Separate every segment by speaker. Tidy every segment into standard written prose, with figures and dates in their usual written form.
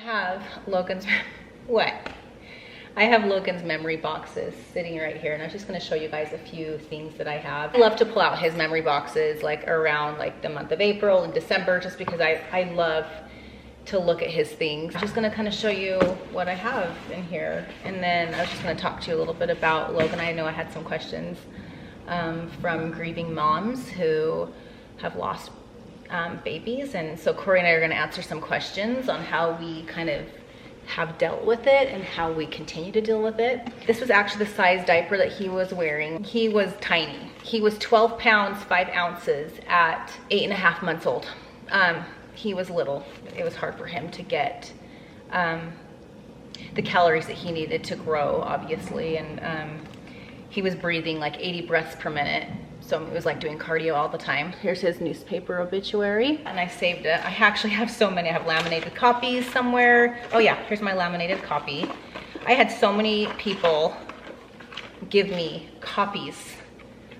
Speaker 1: have Logan's, what? I have Logan's memory boxes sitting right here, and I was just gonna show you guys a few things that I have. I love to pull out his memory boxes like around like the month of April and December, just because I love to look at his things. I'm just gonna kind of show you what I have in here. And then I was just gonna talk to you a little bit about Logan. I know I had some questions from grieving moms who have lost babies. And so Corey and I are gonna answer some questions on how we kind of have dealt with it and how we continue to deal with it. This was actually the size diaper that he was wearing. He was tiny. He was 12 pounds, 5 ounces at 8.5 months old. He was little. It was hard for him to get the calories that he needed to grow, obviously. And he was breathing like 80 breaths per minute. So it was like doing cardio all the time. Here's his newspaper obituary, and I saved it. I actually have so many. I have laminated copies somewhere. Oh yeah, here's my laminated copy. I had so many people give me copies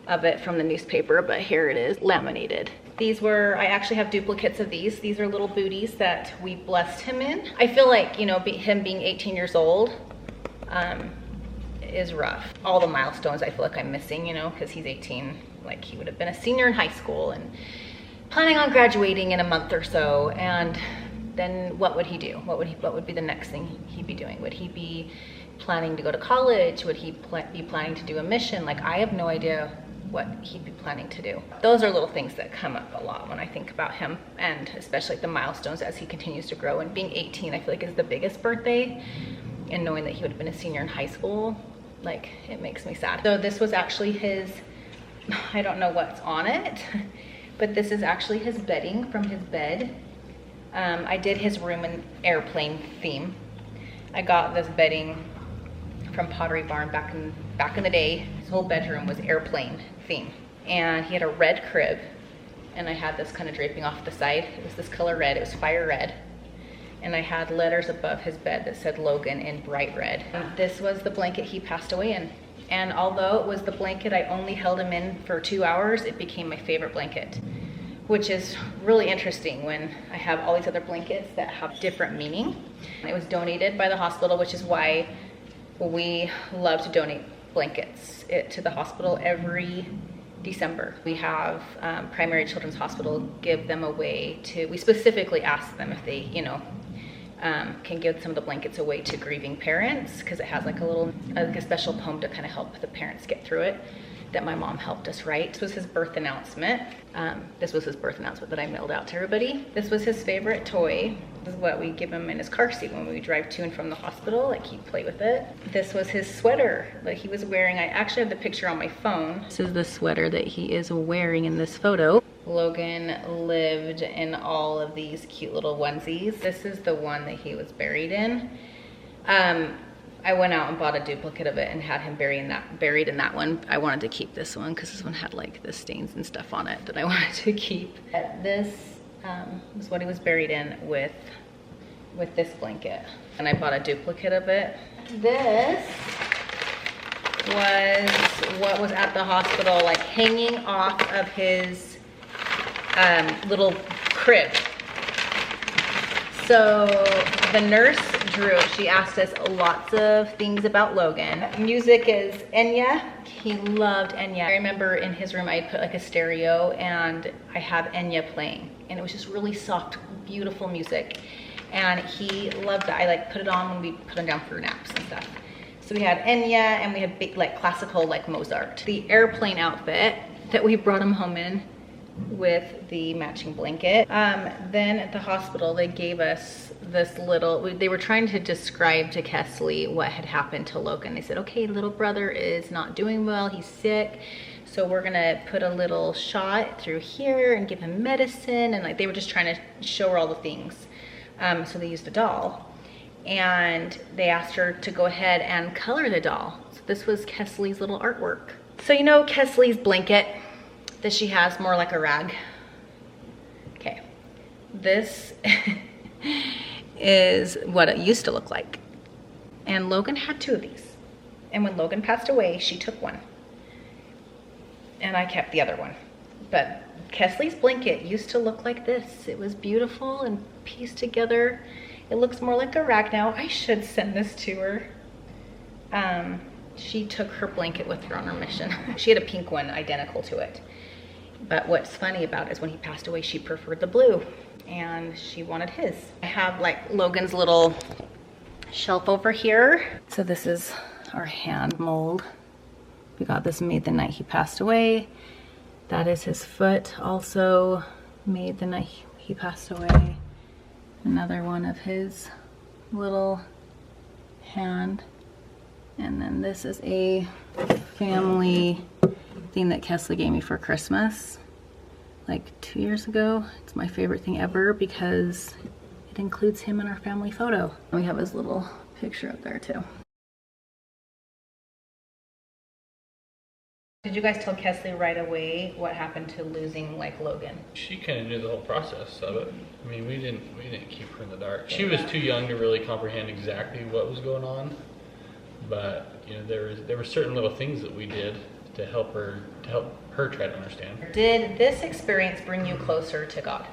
Speaker 1: of it from the newspaper, but here it is, laminated. These were, I actually have duplicates of these. These are little booties that we blessed him in. I feel like, you know, him being 18 years old is rough. All the milestones I feel like I'm missing, you know, because he's 18. Like, he would have been a senior in high school and planning on graduating in a month or so. And then what would he do? What would be the next thing he'd be doing? Would he be planning to go to college? Would he be planning to do a mission? Like, I have no idea what he'd be planning to do. Those are little things that come up a lot when I think about him, and especially the milestones as he continues to grow. And being 18, I feel like is the biggest birthday, and knowing that he would have been a senior in high school, like, it makes me sad. So this was actually his, I don't know what's on it, but this is actually his bedding from his bed. I did his room in airplane theme. I got this bedding from Pottery Barn back in the day. His whole bedroom was airplane theme. And he had a red crib, and I had this kind of draping off the side. It was this color red, it was fire red. And I had letters above his bed that said Logan in bright red. And this was the blanket he passed away in. And although it was the blanket I only held him in for 2 hours, it became my favorite blanket, which is really interesting when I have all these other blankets that have different meaning. And it was donated by the hospital, which is why we love to donate blankets to the hospital every December. We have Primary Children's Hospital give them away to, we specifically ask them if they, you know, can give some of the blankets away to grieving parents, because it has like a little, like a special poem to kind of help the parents get through it that my mom helped us write. This was his birth announcement. This was his birth announcement that I mailed out to everybody. This was his favorite toy. This is what we give him in his car seat when we drive to and from the hospital. Like, he'd play with it. This was his sweater that he was wearing. I actually have the picture on my phone. This is the sweater that he is wearing in this photo. Logan lived in all of these cute little onesies. This is the one that he was buried in. I went out and bought a duplicate of it and had him buried in that one. I wanted to keep this one because this one had like the stains and stuff on it that I wanted to keep. This was what he was buried in with this blanket. And I bought a duplicate of it. This was what was at the hospital, like hanging off of his little crib. So the nurse drew, she asked us lots of things about Logan. Music is Enya. He loved Enya. I remember in his room I put like a stereo and I have Enya playing, and it was just really soft, beautiful music. And he loved that. I like put it on when we put him down for naps and stuff. So we had Enya and we had big, like classical, like Mozart. The airplane outfit that we brought him home in with the matching blanket. Then at the hospital, they gave us this little, they were trying to describe to Kesley what had happened to Logan. They said, okay, little brother is not doing well, he's sick, so we're gonna put a little shot through here and give him medicine. And like, they were just trying to show her all the things. So they used a doll, and they asked her to go ahead and color the doll. So this was Kesley's little artwork. So you know Kesley's blanket that she has, more like a rag? Okay, this is what it used to look like. And Logan had 2 of these. And when Logan passed away, she took one. And I kept the other one. But Kesley's blanket used to look like this. It was beautiful and pieced together. It looks more like a rag now. I should send this to her. She took her blanket with her on her mission. She had a pink one identical to it. But what's funny about it is when he passed away, she preferred the blue and she wanted his. I have like Logan's little shelf over here. So this is our hand mold. We got this made the night he passed away. That is his foot, also made the night he passed away. Another one of his little hand. And then this is a family thing that Kesley gave me for Christmas, like 2 years ago. It's my favorite thing ever because it includes him in our family photo. And we have his little picture up there too. Did you guys tell Kesley right away what happened to losing like Logan?
Speaker 2: She kind of knew the whole process of it. I mean, we didn't keep her in the dark. She was too young to really comprehend exactly what was going on. But you know, there were certain little things that we did to help her try to understand.
Speaker 1: Did this experience bring you closer to God?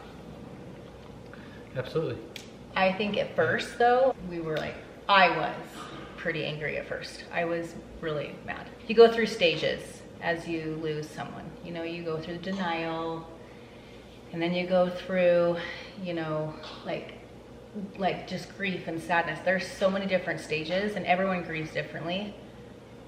Speaker 2: Absolutely.
Speaker 1: I think at first though, I was pretty angry at first. I was really mad. You go through stages as you lose someone. You know, you go through the denial, and then you go through, you know, like just grief and sadness. There's so many different stages and everyone grieves differently.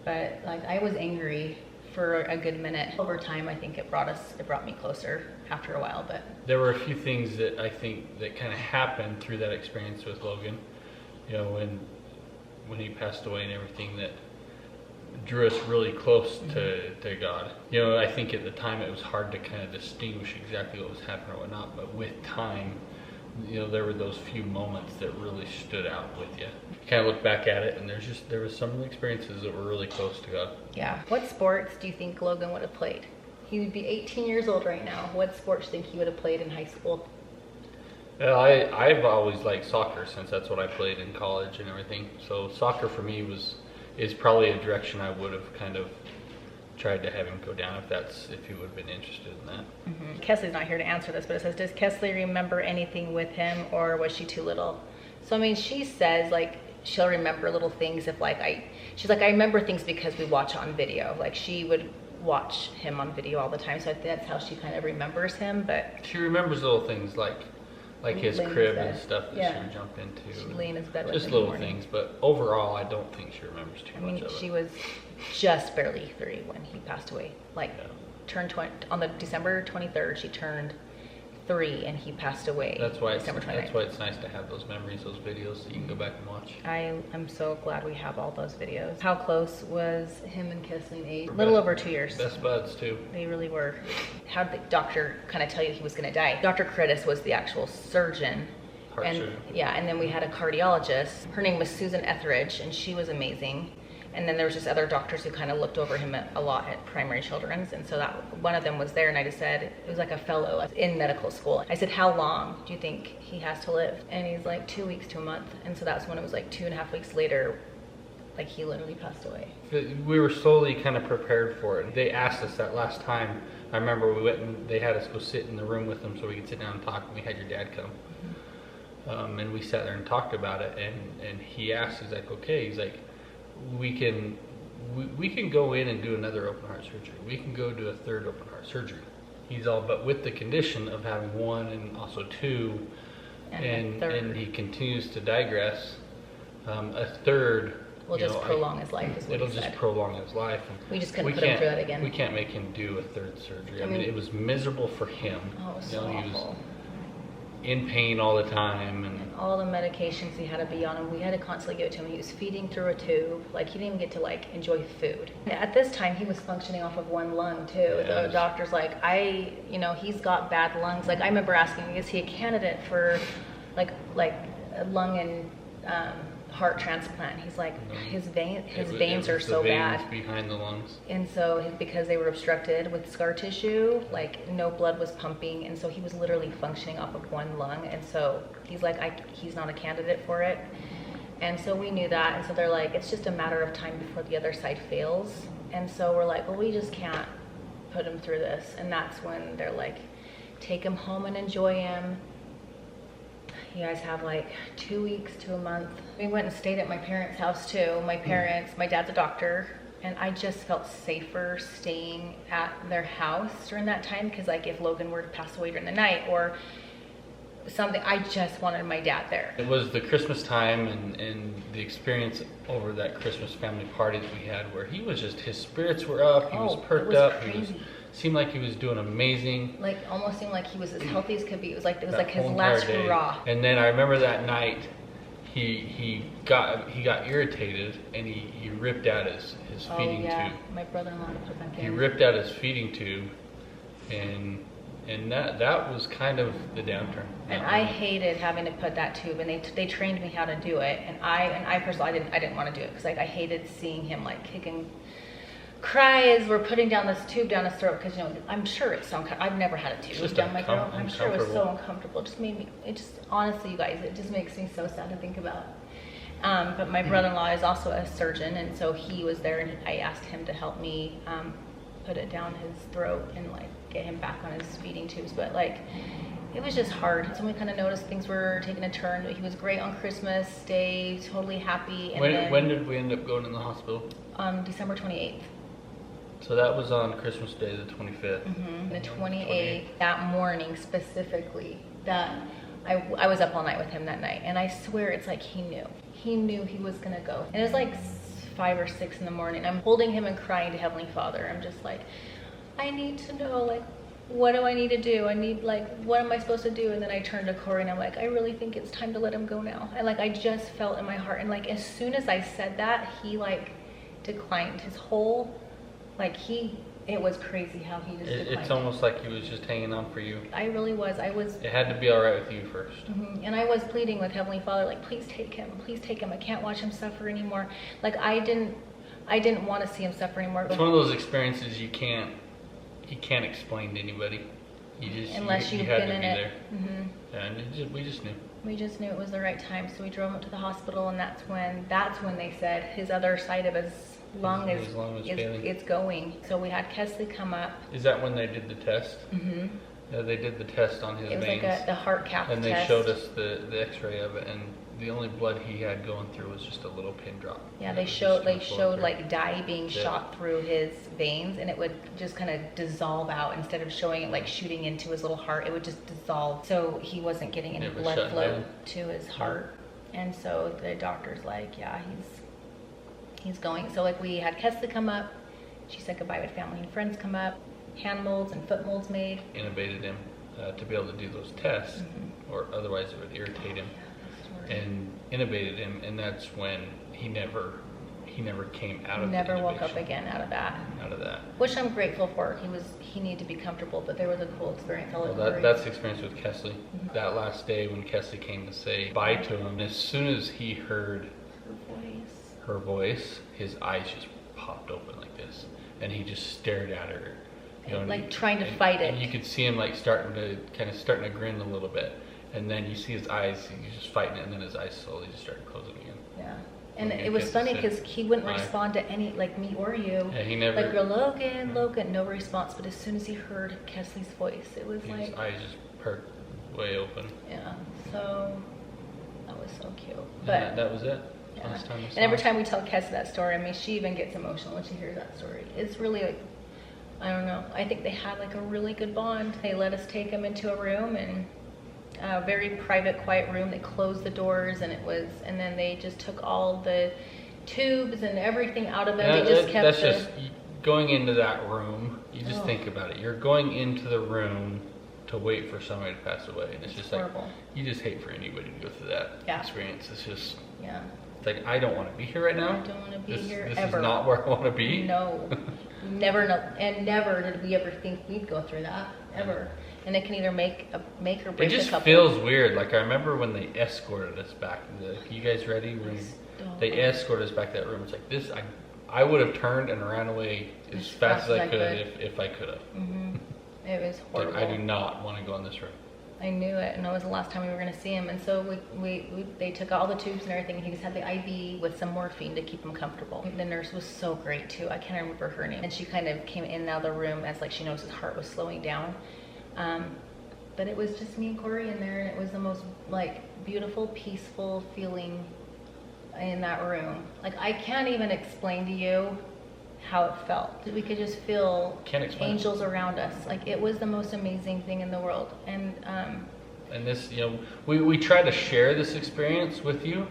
Speaker 1: But like I was angry for a good minute. Over time, I think it brought me closer after a while. But
Speaker 2: there were a few things that I think that kind of happened through that experience with Logan. You know, when he passed away and everything, that drew us really close to God. You know, I think at the time it was hard to kind of distinguish exactly what was happening or whatnot, but with time, you know, there were those few moments that really stood out with you. You kind of look back at it and there was some experiences that were really close to God.
Speaker 1: Yeah. What sports do you think Logan would have played? He would be 18 years old right now. What sports do you think he would have played in high school?
Speaker 2: I've always liked soccer since that's what I played in college and everything. So soccer for me is probably a direction I would have kind of tried to have him go down if he would have been interested in that.
Speaker 1: Mm-hmm. Kesley's not here to answer this, but it says, does Kesley remember anything with him, or was she too little? So I mean, she says like she'll remember little things if she's like, I remember things because we watch it on video. Like she would watch him on video all the time, so I think that's how she kind of remembers him. But
Speaker 2: she remembers little things like his crib and stuff that she would jump into.
Speaker 1: She'd lay in his bed with him.
Speaker 2: Just little things, but overall I don't think she remembers too much of it.
Speaker 1: She was just barely 3 when he passed away. Turned 20 on the December 23rd. She turned 3 and he passed away.
Speaker 2: That's why
Speaker 1: December 29th.
Speaker 2: That's why it's nice to have those memories, those videos that you can go back and watch.
Speaker 1: I'm so glad we have all those videos. How close was him and Kesley in age? A little over 2 years.
Speaker 2: Best buds too.
Speaker 1: They really were. How did the doctor kind of tell you he was going to die? Dr. Curtis was the actual surgeon.
Speaker 2: Heart surgeon.
Speaker 1: Yeah, and then we had a cardiologist. Her name was Susan Etheridge, and she was amazing. And then there was just other doctors who kind of looked over him a lot at Primary Children's. And so that one of them was there, and I just said, it was like a fellow in medical school. I said, how long do you think he has to live? And he's like 2 weeks to a month. And so that's when it was like 2.5 weeks later, like he literally passed away.
Speaker 2: We were slowly kind of prepared for it. They asked us that last time. I remember we went and they had us go sit in the room with them so we could sit down and talk, and we had your dad come. Mm-hmm. And we sat there and talked about it, and he asked, he's like, okay, he's like, we can go in and do another open heart surgery. We can go do a third open heart surgery. He's all, but with the condition of having 1 and also 2, and he continues to digress. A third
Speaker 1: will just prolong his life. Is what
Speaker 2: it'll just prolong his life. And
Speaker 1: we just couldn't put him through that again.
Speaker 2: We can't make him do a third surgery. I mean, it was miserable for him.
Speaker 1: Oh, it was so awful.
Speaker 2: He was in pain all the time, and
Speaker 1: all the medications he had to be on, and we had to constantly give it to him. He was feeding through a tube. Like he didn't even get to like enjoy food. At this time, he was functioning off of 1 lung too.
Speaker 2: Yeah,
Speaker 1: the doctor's like, he's got bad lungs. Like I remember asking, is he a candidate for like a lung and heart transplant? He's like, his veins are so bad
Speaker 2: behind the lungs,
Speaker 1: and so because they were obstructed with scar tissue, like no blood was pumping, and so he was literally functioning off of 1 lung. And so he's like, he's not a candidate for it. And so we knew that, and so they're like, it's just a matter of time before the other side fails. And so we're like, well, we just can't put him through this. And that's when they're like, take him home and enjoy him. you guys have like 2 weeks to a month. We went and stayed at my parents' house too. My parents, my dad's a doctor, and I just felt safer staying at their house during that time, because like if Logan were to pass away during the night or something, I just wanted my dad there.
Speaker 2: It was the Christmas time and the experience over that Christmas family party that we had, where he was just, his spirits were up, he was perked up,
Speaker 1: crazy.
Speaker 2: Seemed like he was doing amazing.
Speaker 1: Like almost seemed like he was as healthy as could be. It was like his
Speaker 2: whole
Speaker 1: last
Speaker 2: entire day.
Speaker 1: hurrah.
Speaker 2: And then I remember that night he got irritated and he ripped out his feeding tube.
Speaker 1: My brother-in-law put that
Speaker 2: He
Speaker 1: in.
Speaker 2: ripped out his feeding tube, and that was kind of the downturn.
Speaker 1: And I hated having to put that tube, and they trained me how to do it, and I personally I didn't want to do it, because like I hated seeing him like kicking, cry as we're putting down this tube down his throat, because you know I'm sure it's so uncomfortable. I've never had a tube
Speaker 2: Just
Speaker 1: down my throat. I'm sure it was so uncomfortable. It just made me. It just honestly, you guys, it just makes me so sad to think about. But my brother-in-law is also a surgeon, and so he was there, and I asked him to help me put it down his throat and like get him back on his feeding tubes. But like it was just hard. So we kind of noticed things were taking a turn. But he was great on Christmas Day, totally happy. And
Speaker 2: when did we end up going in the hospital?
Speaker 1: December 28th.
Speaker 2: So that was on Christmas Day, the 25th.
Speaker 1: The 28th, that morning specifically, that I was up all night with him that night, and I swear it's like he knew he was gonna go. And it was like 5 or 6 in the morning. I'm holding him and crying to Heavenly Father. I'm just like, I need to know, like, what do I need to do? I need, like, what am I supposed to do? And then I turned to Corey and I'm like, I really think it's time to let him go now. And like I just felt in my heart, and like as soon as I said that, he like declined his whole. Like it was crazy how he just declined.
Speaker 2: It's almost like he was just hanging on for you.
Speaker 1: I really was.
Speaker 2: It had to be all right with you first.
Speaker 1: And I was pleading with Heavenly Father, like, please take him. Please take him. I can't watch him suffer anymore. Like I didn't want to see him suffer anymore.
Speaker 2: It's one of those experiences you can't explain to anybody.
Speaker 1: Unless you've
Speaker 2: had
Speaker 1: been
Speaker 2: to
Speaker 1: in
Speaker 2: be
Speaker 1: it.
Speaker 2: there. And we just knew.
Speaker 1: We just knew it was the right time, so we drove him to the hospital, and that's when they said his other side of his lung is it's going. So we had Kesley come up.
Speaker 2: Is that when they did the test? Yeah, they did the test on his veins.
Speaker 1: It was like the heart cath test.
Speaker 2: And they showed us the X-ray of it, and the only blood he had going through was just a little pin drop.
Speaker 1: Yeah, they showed like dye being shot through his veins, and it would just kind of dissolve out instead of showing it like shooting into his little heart. It would just dissolve, so he wasn't getting any blood flow to his heart. And so the doctor's like, yeah, he's going. So like we had Kesley come up. She said goodbye with family and friends come up. Hand molds and foot molds made.
Speaker 2: Intubated him to be able to do those tests, or otherwise it would irritate him. And intubated him, and that's when he never came out of the
Speaker 1: Never woke up again out of that. Which I'm grateful for. He needed to be comfortable, but there was a cool experience.
Speaker 2: That's the experience with Kesley. That last day when Kesley came to say bye to him, as soon as he heard her voice, his eyes just popped open like this, and he just stared at her. You know,
Speaker 1: like trying to fight it.
Speaker 2: And you could see him like starting to grin a little bit. And then you see his eyes, he's just fighting it, and then his eyes slowly just started closing again.
Speaker 1: Yeah. And it was funny because he wouldn't respond to any, like me or you.
Speaker 2: Yeah, he never.
Speaker 1: Like, Logan, no response. But as soon as he heard Kesley's voice, it was like.
Speaker 2: His eyes just perked way open.
Speaker 1: Yeah. So, that was so cute.
Speaker 2: But that was it.
Speaker 1: Yeah.
Speaker 2: Last time we saw
Speaker 1: and every time we tell Kesley that story, I mean, she even gets emotional when she hears that story. It's really like, I don't know. I think they had like a really good bond. They let us take him into a room, and a very private, quiet room. They closed the doors, and then they just took all the tubes and everything out of it. They just kept
Speaker 2: just going into that room. You just think about it. You're going into the room to wait for somebody to pass away, and it's just horrible. Like you just hate for anybody to go through that experience. It's just it's like, I don't want to be here right now.
Speaker 1: I don't want to be here
Speaker 2: this
Speaker 1: ever.
Speaker 2: This is not where I want to be.
Speaker 1: No, never did we ever think we'd go through that ever. And it can either make or break a couple.
Speaker 2: It just feels weird. Like I remember when they escorted us back. You guys ready? They escorted us back to that room. It's like this. I would have turned and ran away as fast as I could if I could have.
Speaker 1: It was horrible.
Speaker 2: Like, I do not want to go in this room.
Speaker 1: I knew it, and that was the last time we were going to see him. And so they took all the tubes and everything, and he just had the IV with some morphine to keep him comfortable. The nurse was so great too. I can't remember her name. And she kind of came in and out of the room as like she knows his heart was slowing down. But it was just me and Corey in there, and it was the most like beautiful, peaceful feeling in that room. Like, I can't even explain to you how it felt. We could just feel angels around us. Like, it was the most amazing thing in the world. And
Speaker 2: this, you know, we try to share this experience with you,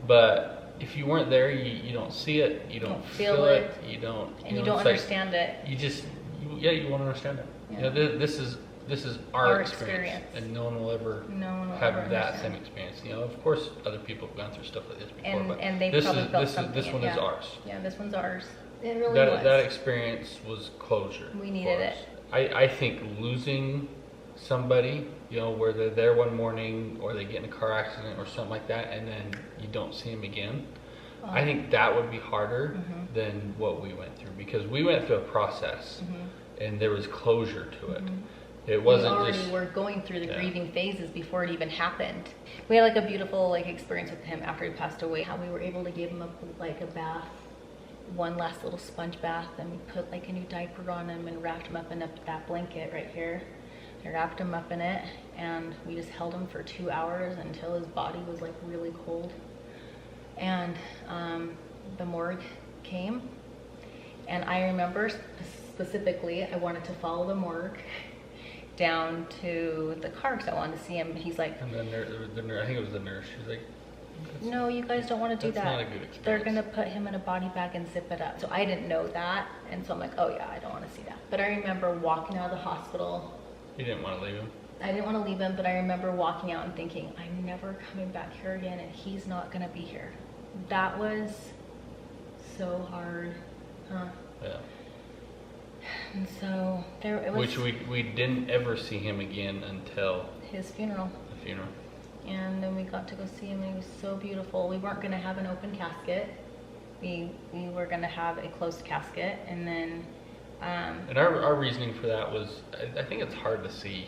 Speaker 2: but if you weren't there, you don't see it, you don't feel it, you don't
Speaker 1: understand it.
Speaker 2: You won't understand it.
Speaker 1: Yeah.
Speaker 2: You know, this is our experience, and no one will ever have that same experience. You know, of course, other people have gone through stuff like this before,
Speaker 1: and they probably felt something.
Speaker 2: This one is ours.
Speaker 1: Yeah, this one's ours. It really was.
Speaker 2: That experience was closure.
Speaker 1: We needed it.
Speaker 2: I think losing somebody, you know, where they're there one morning or they get in a car accident or something like that, and then you don't see them again. I think that would be harder than what we went through, because we went through a process and there was closure to it. It wasn't
Speaker 1: we were going through the grieving phases before it even happened. We had like a beautiful experience with him after he passed away. How we were able to give him a bath, one last little sponge bath, and we put like a new diaper on him and wrapped him up in that blanket right here. I wrapped him up in it, and we just held him for 2 hours until his body was like really cold. And the morgue came, and I remember specifically I wanted to follow the morgue down to the car because I wanted to see him. He's like,
Speaker 2: and then I think it was the nurse. She's like,
Speaker 1: no, you guys don't want to do that.
Speaker 2: Not a good experience.
Speaker 1: They're gonna put him in a body bag and zip it up. So I didn't know that, and so I'm like, oh yeah, I don't want to see that. But I remember walking out of the hospital.
Speaker 2: You didn't want to leave him?
Speaker 1: I didn't want to leave him, but I remember walking out and thinking, I'm never coming back here again, and he's not gonna be here. That was so hard, huh?
Speaker 2: Yeah.
Speaker 1: And so it was.
Speaker 2: Which we didn't ever see him again until
Speaker 1: his funeral.
Speaker 2: The funeral.
Speaker 1: And then we got to go see him, and he was so beautiful. We weren't gonna have an open casket. We were gonna have a closed casket, and then.
Speaker 2: And our reasoning for that was, I think it's hard to see.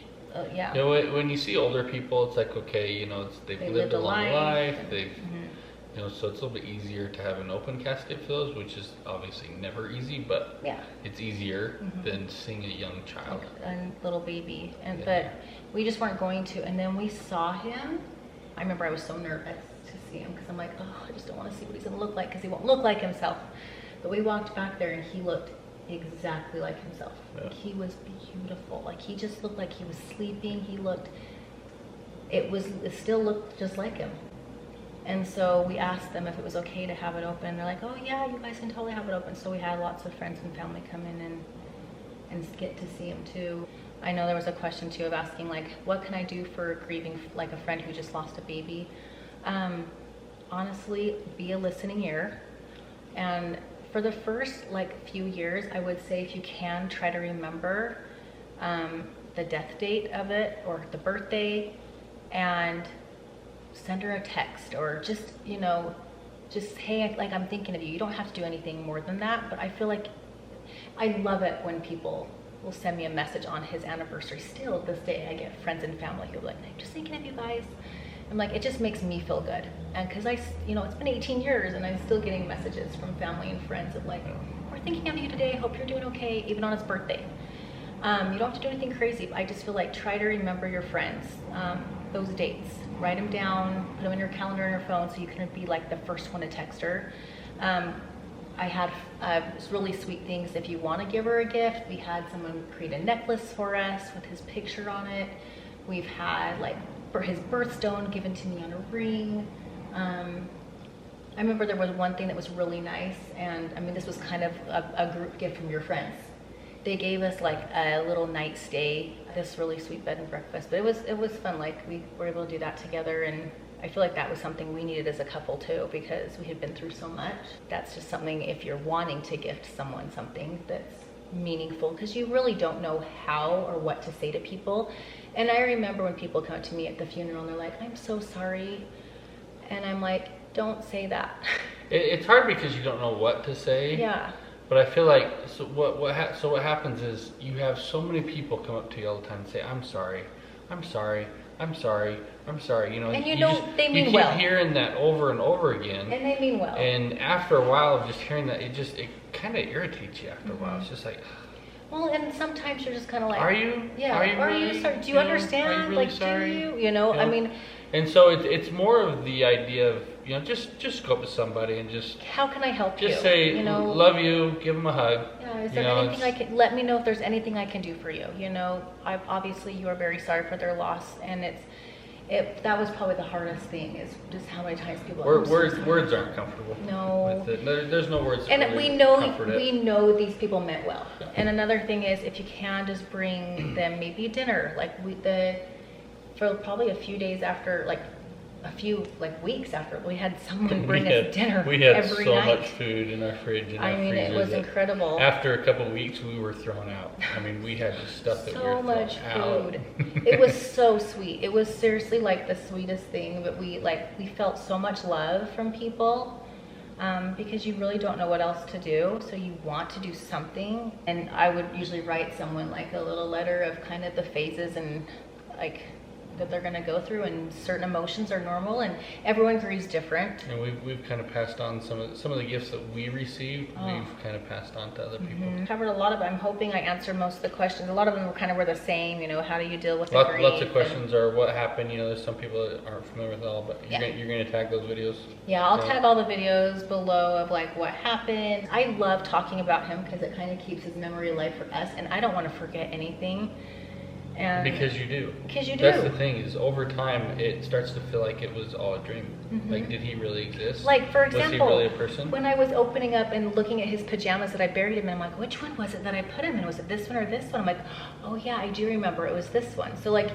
Speaker 1: Yeah.
Speaker 2: You know, when you see older people, it's like, okay, you know, they've lived a long life. They've, you know, so it's a little bit easier to have an open casket for those, which is obviously never easy, but it's easier than seeing a young child.
Speaker 1: Like a little baby. But we just weren't going to. And then we saw him. I remember I was so nervous to see him because I'm like, oh, I just don't want to see what he's going to look like because he won't look like himself. But we walked back there and he looked exactly like himself. Like, he was beautiful. Like, he just looked like he was sleeping. It still looked just like him. And so we asked them if it was okay to have it open. They're like, oh yeah, you guys can totally have it open. So we had lots of friends and family come in and get to see him too. I know there was a question too of asking like, what can I do for grieving, like a friend who just lost a baby? Honestly, be a listening ear. And for the first few years, I would say if you can, try to remember the death date of it or the birthday, and send her a text, or just, you know, just, hey, like, I'm thinking of you. You don't have to do anything more than that, but I feel like I love it when people will send me a message on his anniversary. Still, this day, I get friends and family who are like, I'm just thinking of you guys. I'm like, it just makes me feel good. And because you know, it's been 18 years and I'm still getting messages from family and friends of like, we're thinking of you today, hope you're doing okay, even on his birthday. You don't have to do anything crazy, but I just feel like try to remember your friends, those dates. Write them down, put them in your calendar on your phone so you can be like the first one to text her. I had really sweet things. If you want to give her a gift, we had someone create a necklace for us with his picture on it. We've had like for his birthstone given to me on a ring. I remember there was one thing that was really nice, and I mean this was kind of a group gift from your friends. They gave us like a little night stay, this really sweet bed and breakfast, but it was fun. Like we were able to do that together, and I feel like that was something we needed as a couple too, because we had been through so much. That's just something, if you're wanting to gift someone something that's meaningful, because you really don't know how or what to say to people. And I remember when people come up to me at the funeral and they're like, I'm so sorry. And I'm like, don't say that.
Speaker 2: It's hard because you don't know what to say.
Speaker 1: Yeah.
Speaker 2: But I feel like, so what happens is you have so many people come up to you all the time and say, I'm sorry, I'm sorry, I'm sorry, I'm sorry. You know,
Speaker 1: and they mean well.
Speaker 2: You keep hearing that over and over again.
Speaker 1: And they mean well.
Speaker 2: And after a while of just hearing that, it kind of irritates you after a while. It's just like...
Speaker 1: Well, and sometimes you're just kind of like...
Speaker 2: Are you?
Speaker 1: Yeah.
Speaker 2: Are you
Speaker 1: really? Sorry? Do you understand?
Speaker 2: Are you really sorry?
Speaker 1: Do you? You know, I mean,
Speaker 2: And so it's more of the idea of, you know, just go up to somebody and just,
Speaker 1: how can I help you?
Speaker 2: just say,
Speaker 1: you know,
Speaker 2: love you, give them a hug.
Speaker 1: Yeah, is
Speaker 2: You
Speaker 1: there
Speaker 2: know,
Speaker 1: anything I can, let me know if there's anything I can do for you. You know, obviously you are very sorry for their loss, and that was probably the hardest thing, is just how many times people.
Speaker 2: Words aren't comfortable.
Speaker 1: No.
Speaker 2: With it. There's no words.
Speaker 1: And
Speaker 2: really
Speaker 1: we
Speaker 2: comfort it.
Speaker 1: we know these people meant well. And another thing is, if you can, just bring them maybe dinner, like for probably a few days after, like a few weeks after, we had someone bring us dinner every night.
Speaker 2: We had so much food in our fridge and our freezer.
Speaker 1: It was incredible.
Speaker 2: After a couple of weeks, we were thrown out. I mean, we had the stuff that we were
Speaker 1: so much
Speaker 2: out.
Speaker 1: food. It was so sweet. It was seriously like the sweetest thing. But we felt so much love from people, because you really don't know what else to do, so you want to do something. And I would usually write someone like a little letter of kind of the phases and like that they're going to go through, and certain emotions are normal, and everyone grieves different.
Speaker 2: And we've kind of passed on some of the gifts that we received. We've kind of passed on to other people.
Speaker 1: Covered a lot of it. I'm hoping I answered most of the questions. A lot of them were the same. You know, how do you deal with grief?
Speaker 2: Lots of questions are what happened. You know, there's some people that aren't familiar with it all, but you're going to tag those videos.
Speaker 1: Yeah, I'll tag all the videos below of like what happened. I love talking about him because it kind of keeps his memory alive for us, and I don't want to forget anything. And
Speaker 2: because you do.
Speaker 1: Because you do.
Speaker 2: That's the thing, is over time it starts to feel like it was all a dream. Like, did he really exist?
Speaker 1: Like, for example,
Speaker 2: was he really a person?
Speaker 1: When I was opening up and looking at his pajamas that I buried him in, I'm like, which one was it that I put him in? Was it this one or this one? I'm like, oh yeah, I do remember it was this one. So like,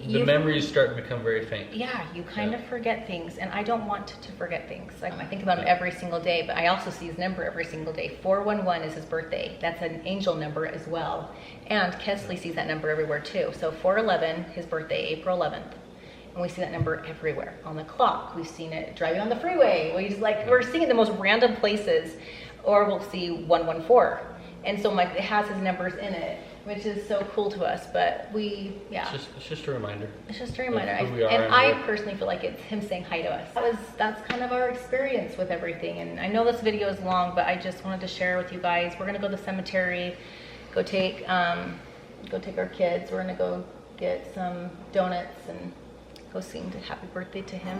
Speaker 2: the memories start to become very faint.
Speaker 1: Yeah, you kind of forget things, and I don't want to forget things. Like, I think about him every single day, but I also see his number every single day. 411 is his birthday. That's an angel number as well. And Kesley sees that number everywhere too. So 411, his birthday, April 11th. And we see that number everywhere. On the clock, we've seen it driving on the freeway. We're seeing it in the most random places. Or we'll see 114. And so it has his numbers in it, which is so cool to us. But
Speaker 2: It's just a reminder.
Speaker 1: It's just a reminder.
Speaker 2: Who we are,
Speaker 1: and I personally feel like it's him saying hi to us. That's kind of our experience with everything. And I know this video is long, but I just wanted to share with you guys. We're gonna go to the cemetery, go take our kids. We're gonna go get some donuts and go sing happy birthday to him.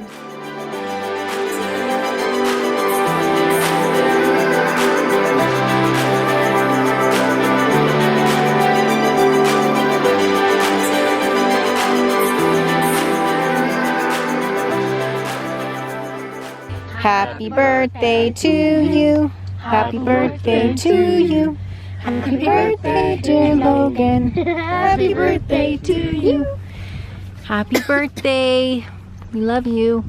Speaker 1: Happy birthday to you. Happy birthday to you. Happy birthday, dear Logan. Happy birthday to you. Happy birthday. We love you.